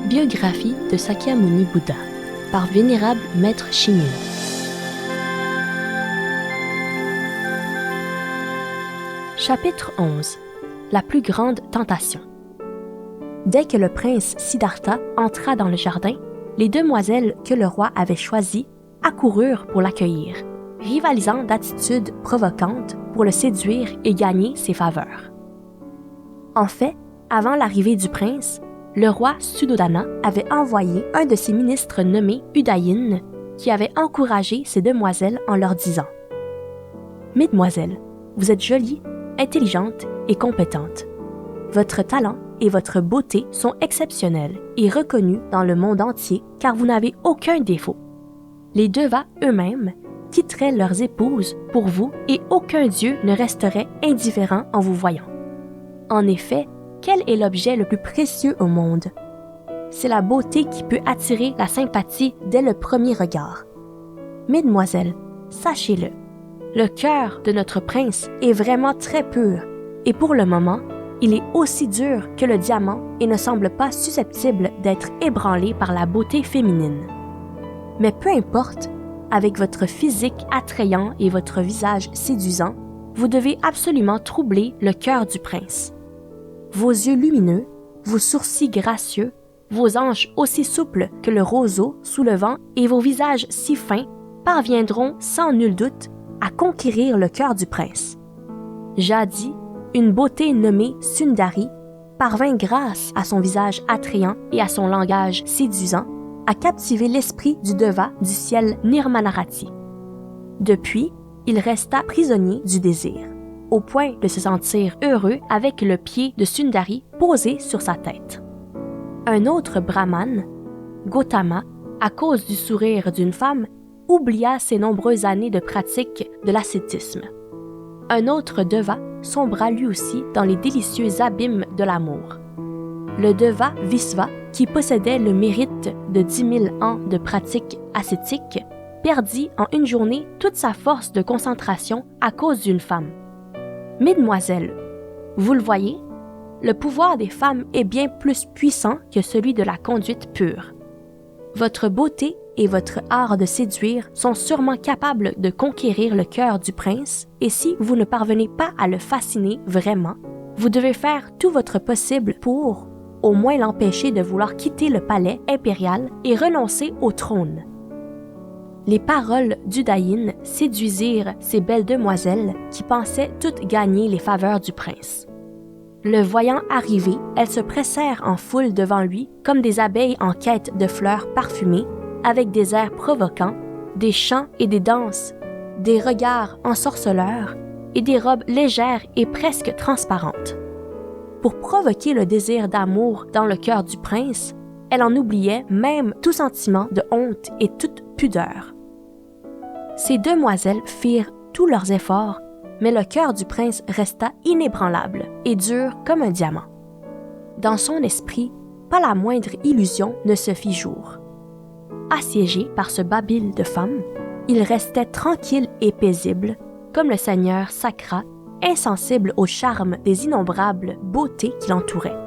Biographie de Sakyamuni Bouddha par Vénérable Maître Shingen. Chapitre 11. La plus grande tentation. Dès que le prince Siddhartha entra dans le jardin, les demoiselles que le roi avait choisies accoururent pour l'accueillir, rivalisant d'attitudes provocantes pour le séduire et gagner ses faveurs. En fait, avant l'arrivée du prince, le roi Suddhodana avait envoyé un de ses ministres nommé Udayin qui avait encouragé ces demoiselles en leur disant « Mesdemoiselles, vous êtes jolies, intelligentes et compétentes. Votre talent et votre beauté sont exceptionnels et reconnus dans le monde entier car vous n'avez aucun défaut. Les devas eux-mêmes quitteraient leurs épouses pour vous et aucun dieu ne resterait indifférent en vous voyant. En effet, quel est l'objet le plus précieux au monde? C'est la beauté qui peut attirer la sympathie dès le premier regard. Mesdemoiselles, sachez-le, le cœur de notre prince est vraiment très pur et pour le moment, il est aussi dur que le diamant et ne semble pas susceptible d'être ébranlé par la beauté féminine. Mais peu importe, avec votre physique attrayant et votre visage séduisant, vous devez absolument troubler le cœur du prince. Vos yeux lumineux, vos sourcils gracieux, vos hanches aussi souples que le roseau sous le vent et vos visages si fins parviendront sans nul doute à conquérir le cœur du prince. Jadis, une beauté nommée Sundari parvint grâce à son visage attrayant et à son langage séduisant à captiver l'esprit du deva du ciel Nirmanarati. Depuis, il resta prisonnier du désir, au point de se sentir heureux avec le pied de Sundari posé sur sa tête. Un autre brahmane, Gautama, à cause du sourire d'une femme, oublia ses nombreuses années de pratique de l'ascétisme. Un autre deva sombra lui aussi dans les délicieux abîmes de l'amour. Le deva Visva, qui possédait le mérite de 10 000 ans de pratique ascétique, perdit en une journée toute sa force de concentration à cause d'une femme. Mesdemoiselles, vous le voyez, le pouvoir des femmes est bien plus puissant que celui de la conduite pure. Votre beauté et votre art de séduire sont sûrement capables de conquérir le cœur du prince, et si vous ne parvenez pas à le fasciner vraiment, vous devez faire tout votre possible pour, au moins l'empêcher de vouloir quitter le palais impérial et renoncer au trône. Les paroles d'Udayin séduisirent ces belles demoiselles qui pensaient toutes gagner les faveurs du prince. Le voyant arriver, elles se pressèrent en foule devant lui comme des abeilles en quête de fleurs parfumées, avec des airs provoquants, des chants et des danses, des regards ensorceleurs et des robes légères et presque transparentes. Pour provoquer le désir d'amour dans le cœur du prince, elle en oubliait même tout sentiment de honte et toute pudeur. Ces demoiselles firent tous leurs efforts, mais le cœur du prince resta inébranlable et dur comme un diamant. Dans son esprit, pas la moindre illusion ne se fit jour. Assiégé par ce babil de femmes, il restait tranquille et paisible, comme le seigneur Sakra, insensible au charme des innombrables beautés qui l'entouraient.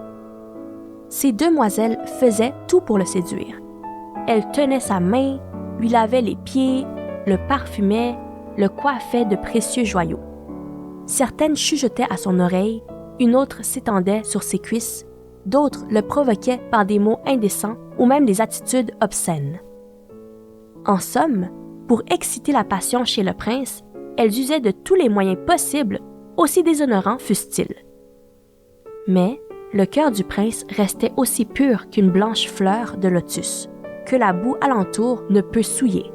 Ces demoiselles faisaient tout pour le séduire. Elles tenaient sa main, lui lavaient les pieds, le parfumaient, le coiffaient de précieux joyaux. Certaines chuchotaient à son oreille, une autre s'étendait sur ses cuisses, d'autres le provoquaient par des mots indécents ou même des attitudes obscènes. En somme, pour exciter la passion chez le prince, elles usaient de tous les moyens possibles, aussi déshonorants fussent-ils. Mais le cœur du prince restait aussi pur qu'une blanche fleur de lotus, que la boue alentour ne peut souiller.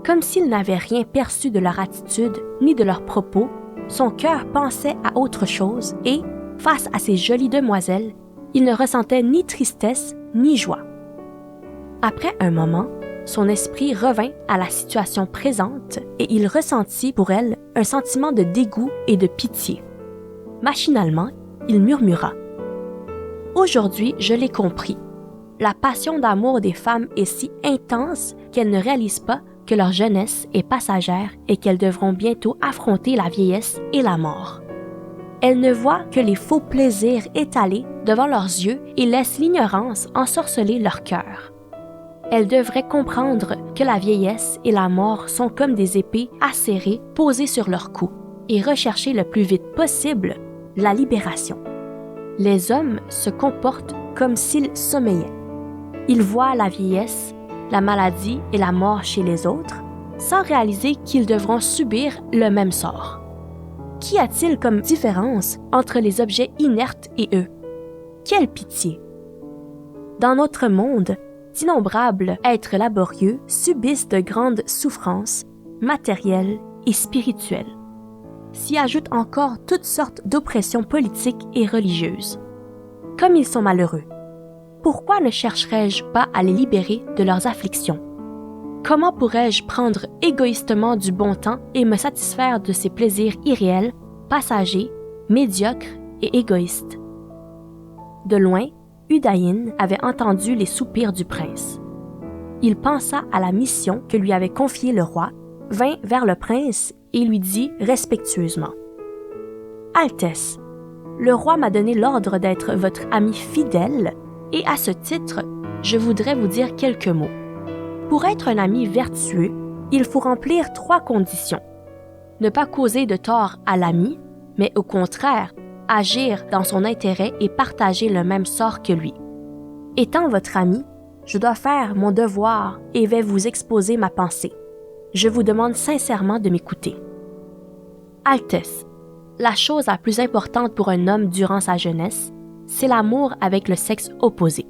Comme s'il n'avait rien perçu de leur attitude ni de leurs propos, son cœur pensait à autre chose et, face à ces jolies demoiselles, il ne ressentait ni tristesse ni joie. Après un moment, son esprit revint à la situation présente et il ressentit pour elle un sentiment de dégoût et de pitié. Machinalement, il murmura « Aujourd'hui, je l'ai compris. La passion d'amour des femmes est si intense qu'elles ne réalisent pas que leur jeunesse est passagère et qu'elles devront bientôt affronter la vieillesse et la mort. Elles ne voient que les faux plaisirs étalés devant leurs yeux et laissent l'ignorance ensorceler leur cœur. Elles devraient comprendre que la vieillesse et la mort sont comme des épées acérées posées sur leur cou et rechercher le plus vite possible la libération. Les hommes se comportent comme s'ils sommeillaient. Ils voient la vieillesse, la maladie et la mort chez les autres, sans réaliser qu'ils devront subir le même sort. Qu'y a-t-il comme différence entre les objets inertes et eux? Quelle pitié! Dans notre monde, d'innombrables êtres laborieux subissent de grandes souffrances matérielles et spirituelles. S'y ajoutent encore toutes sortes d'oppressions politiques et religieuses. Comme ils sont malheureux, pourquoi ne chercherais-je pas à les libérer de leurs afflictions? Comment pourrais-je prendre égoïstement du bon temps et me satisfaire de ces plaisirs irréels, passagers, médiocres et égoïstes? De loin, Udaïn avait entendu les soupirs du prince. Il pensa à la mission que lui avait confiée le roi, vint vers le prince et lui dit respectueusement « Altesse, le roi m'a donné l'ordre d'être votre ami fidèle et à ce titre, je voudrais vous dire quelques mots. Pour être un ami vertueux, il faut remplir 3 conditions. Ne pas causer de tort à l'ami, mais au contraire, agir dans son intérêt et partager le même sort que lui. Étant votre ami, je dois faire mon devoir et vais vous exposer ma pensée. Je vous demande sincèrement de m'écouter. Altesse, la chose la plus importante pour un homme durant sa jeunesse, c'est l'amour avec le sexe opposé.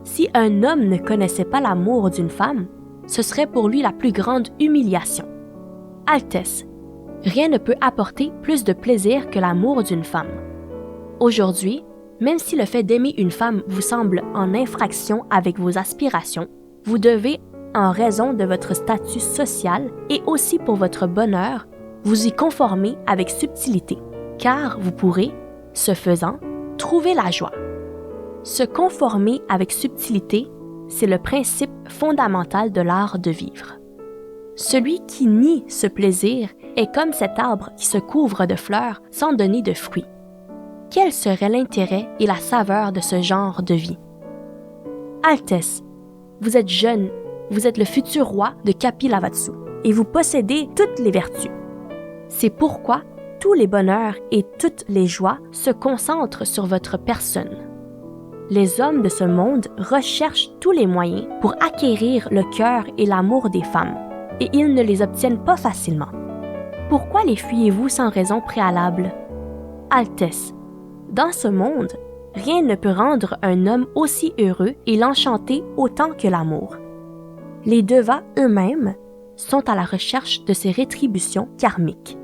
Si un homme ne connaissait pas l'amour d'une femme, ce serait pour lui la plus grande humiliation. Altesse, rien ne peut apporter plus de plaisir que l'amour d'une femme. Aujourd'hui, même si le fait d'aimer une femme vous semble en infraction avec vos aspirations, vous devez, en raison de votre statut social et aussi pour votre bonheur, vous y conformer avec subtilité, car vous pourrez, ce faisant, trouver la joie. Se conformer avec subtilité, c'est le principe fondamental de l'art de vivre. Celui qui nie ce plaisir est comme cet arbre qui se couvre de fleurs sans donner de fruits. Quel serait l'intérêt et la saveur de ce genre de vie? Altesse, vous êtes jeune, vous êtes le futur roi de Kapilavatsu et vous possédez toutes les vertus. C'est pourquoi tous les bonheurs et toutes les joies se concentrent sur votre personne. Les hommes de ce monde recherchent tous les moyens pour acquérir le cœur et l'amour des femmes, et ils ne les obtiennent pas facilement. Pourquoi les fuyez-vous sans raison préalable? Altesse, dans ce monde, rien ne peut rendre un homme aussi heureux et l'enchanter autant que l'amour. Les devas eux-mêmes sont à la recherche de ces rétributions karmiques.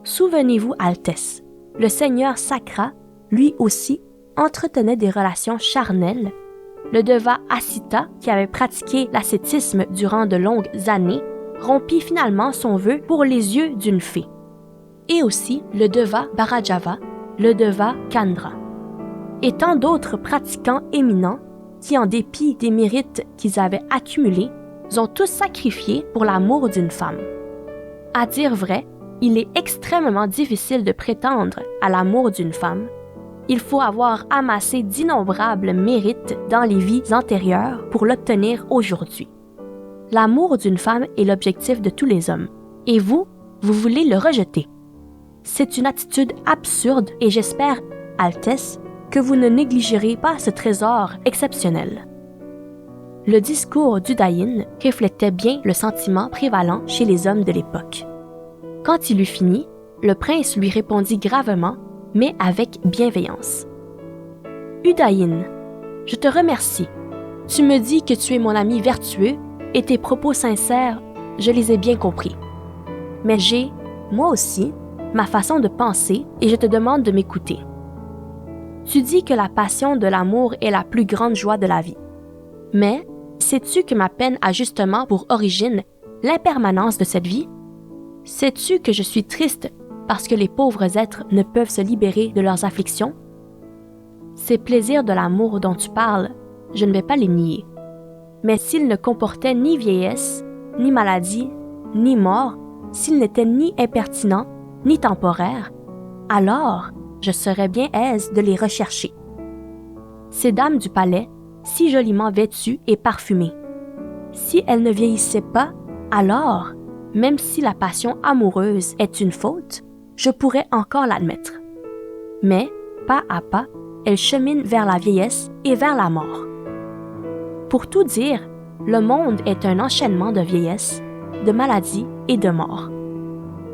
Souvenez-vous, Altesse, le seigneur Sakra, lui aussi, entretenait des relations charnelles. Le deva Asita, qui avait pratiqué l'ascétisme durant de longues années, rompit finalement son vœu pour les yeux d'une fée. Et aussi le deva Bharajava, le deva Kandra. Et tant d'autres pratiquants éminents qui, en dépit des mérites qu'ils avaient accumulés, ont tous sacrifié pour l'amour d'une femme. À dire vrai, il est extrêmement difficile de prétendre à l'amour d'une femme. Il faut avoir amassé d'innombrables mérites dans les vies antérieures pour l'obtenir aujourd'hui. L'amour d'une femme est l'objectif de tous les hommes, et vous voulez le rejeter. C'est une attitude absurde et j'espère, Altesse, que vous ne négligerez pas ce trésor exceptionnel. Le discours d'Udaïn reflétait bien le sentiment prévalant chez les hommes de l'époque. Quand il eut fini, le prince lui répondit gravement, mais avec bienveillance. « Udaïn, je te remercie. Tu me dis que tu es mon ami vertueux et tes propos sincères, je les ai bien compris. Mais j'ai, moi aussi, ma façon de penser et je te demande de m'écouter. Tu dis que la passion de l'amour est la plus grande joie de la vie. Mais sais-tu que ma peine a justement pour origine l'impermanence de cette vie? Sais-tu que je suis triste parce que les pauvres êtres ne peuvent se libérer de leurs afflictions? Ces plaisirs de l'amour dont tu parles, je ne vais pas les nier. Mais s'ils ne comportaient ni vieillesse, ni maladie, ni mort, s'ils n'étaient ni impertinents, ni temporaires, alors je serais bien aise de les rechercher. Ces dames du palais, si joliment vêtues et parfumées, si elles ne vieillissaient pas, alors, même si la passion amoureuse est une faute, je pourrais encore l'admettre. Mais, pas à pas, elles cheminent vers la vieillesse et vers la mort. Pour tout dire, le monde est un enchaînement de vieillesse, de maladies et de mort.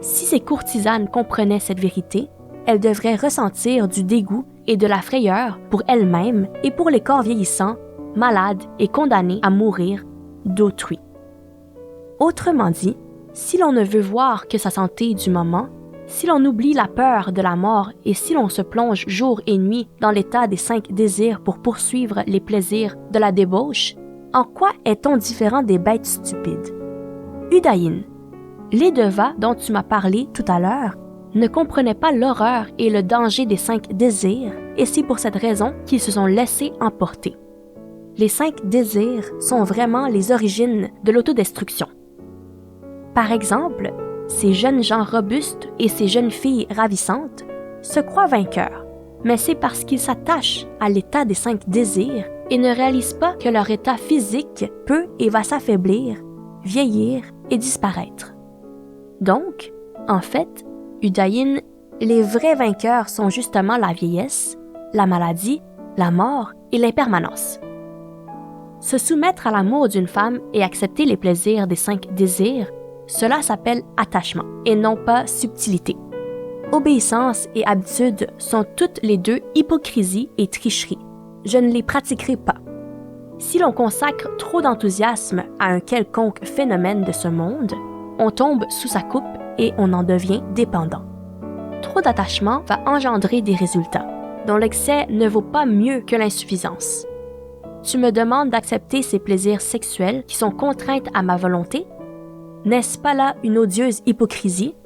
Si ces courtisanes comprenaient cette vérité, elles devraient ressentir du dégoût et de la frayeur pour elles-mêmes et pour les corps vieillissants, malades et condamnés à mourir d'autrui. Autrement dit, si l'on ne veut voir que sa santé du moment, si l'on oublie la peur de la mort et si l'on se plonge jour et nuit dans l'état des 5 désirs pour poursuivre les plaisirs de la débauche, en quoi est-on différent des bêtes stupides? Udaïn, les Devas dont tu m'as parlé tout à l'heure ne comprenaient pas l'horreur et le danger des 5 désirs, et c'est pour cette raison qu'ils se sont laissés emporter. Les 5 désirs sont vraiment les origines de l'autodestruction. Par exemple, ces jeunes gens robustes et ces jeunes filles ravissantes se croient vainqueurs, mais c'est parce qu'ils s'attachent à l'état des 5 désirs et ne réalisent pas que leur état physique peut et va s'affaiblir, vieillir et disparaître. Donc, en fait, Udaïn, les vrais vainqueurs sont justement la vieillesse, la maladie, la mort et l'impermanence. Se soumettre à l'amour d'une femme et accepter les plaisirs des 5 désirs, cela s'appelle attachement et non pas subtilité. Obéissance et habitude sont toutes les deux hypocrisie et tricherie. Je ne les pratiquerai pas. Si l'on consacre trop d'enthousiasme à un quelconque phénomène de ce monde, on tombe sous sa coupe et on en devient dépendant. Trop d'attachement va engendrer des résultats, dont l'excès ne vaut pas mieux que l'insuffisance. Tu me demandes d'accepter ces plaisirs sexuels qui sont contraints à ma volonté? N'est-ce pas là une odieuse hypocrisie?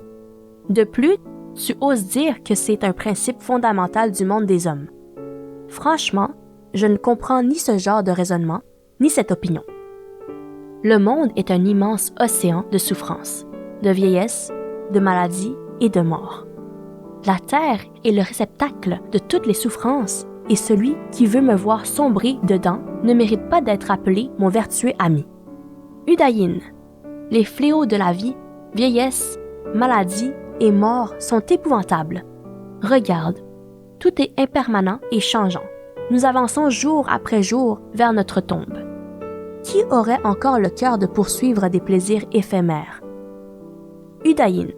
De plus, tu oses dire que c'est un principe fondamental du monde des hommes. Franchement, je ne comprends ni ce genre de raisonnement, ni cette opinion. Le monde est un immense océan de souffrance, de vieillesse, de maladie et de mort. La terre est le réceptacle de toutes les souffrances et celui qui veut me voir sombrer dedans ne mérite pas d'être appelé mon vertueux ami. Udaïn, les fléaux de la vie, vieillesse, maladie et mort sont épouvantables. Regarde, tout est impermanent et changeant. Nous avançons jour après jour vers notre tombe. Qui aurait encore le cœur de poursuivre des plaisirs éphémères? Udaïn,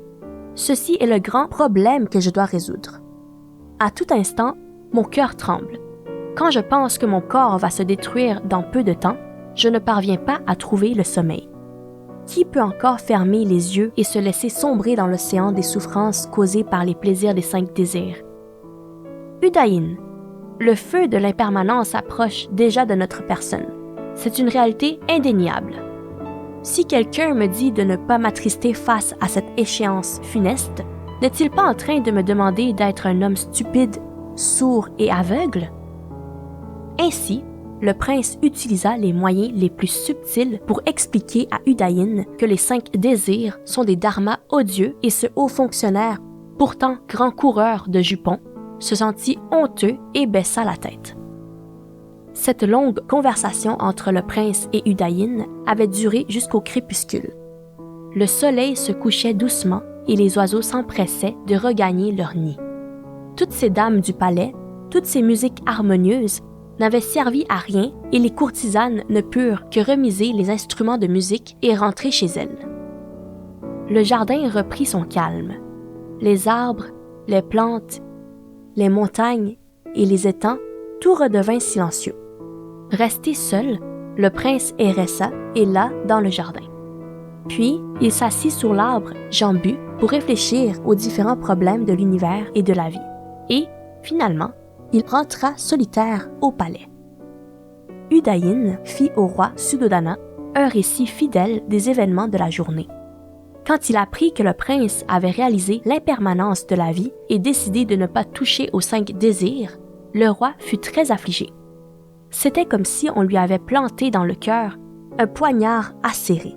ceci est le grand problème que je dois résoudre. À tout instant, mon cœur tremble. Quand je pense que mon corps va se détruire dans peu de temps, je ne parviens pas à trouver le sommeil. Qui peut encore fermer les yeux et se laisser sombrer dans l'océan des souffrances causées par les plaisirs des 5 désirs? Udaïn, le feu de l'impermanence approche déjà de notre personne. C'est une réalité indéniable. Si quelqu'un me dit de ne pas m'attrister face à cette échéance funeste, n'est-il pas en train de me demander d'être un homme stupide, sourd et aveugle? Ainsi, le prince utilisa les moyens les plus subtils pour expliquer à Udaïn que les 5 désirs sont des dharmas odieux et ce haut fonctionnaire, pourtant grand coureur de jupons, se sentit honteux et baissa la tête. Cette longue conversation entre le prince et Udaïn avait duré jusqu'au crépuscule. Le soleil se couchait doucement et les oiseaux s'empressaient de regagner leur nid. Toutes ces dames du palais, toutes ces musiques harmonieuses n'avaient servi à rien et les courtisanes ne purent que remiser les instruments de musique et rentrer chez elles. Le jardin reprit son calme. Les arbres, les plantes, les montagnes et les étangs, tout redevint silencieux. Resté seul, le prince erressa et là dans le jardin. Puis, il s'assit sur l'arbre jambu pour réfléchir aux différents problèmes de l'univers et de la vie. Et, finalement, il rentra solitaire au palais. Udaïn fit au roi Suddhodana un récit fidèle des événements de la journée. Quand il apprit que le prince avait réalisé l'impermanence de la vie et décidé de ne pas toucher aux 5 désirs, le roi fut très affligé. C'était comme si on lui avait planté dans le cœur un poignard acéré.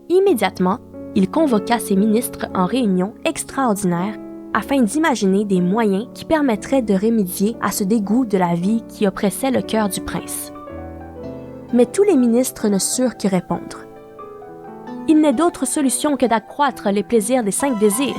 Immédiatement, il convoqua ses ministres en réunion extraordinaire afin d'imaginer des moyens qui permettraient de remédier à ce dégoût de la vie qui oppressait le cœur du prince. Mais tous les ministres ne surent que répondre. « Il n'est d'autre solution que d'accroître les plaisirs des 5 désirs.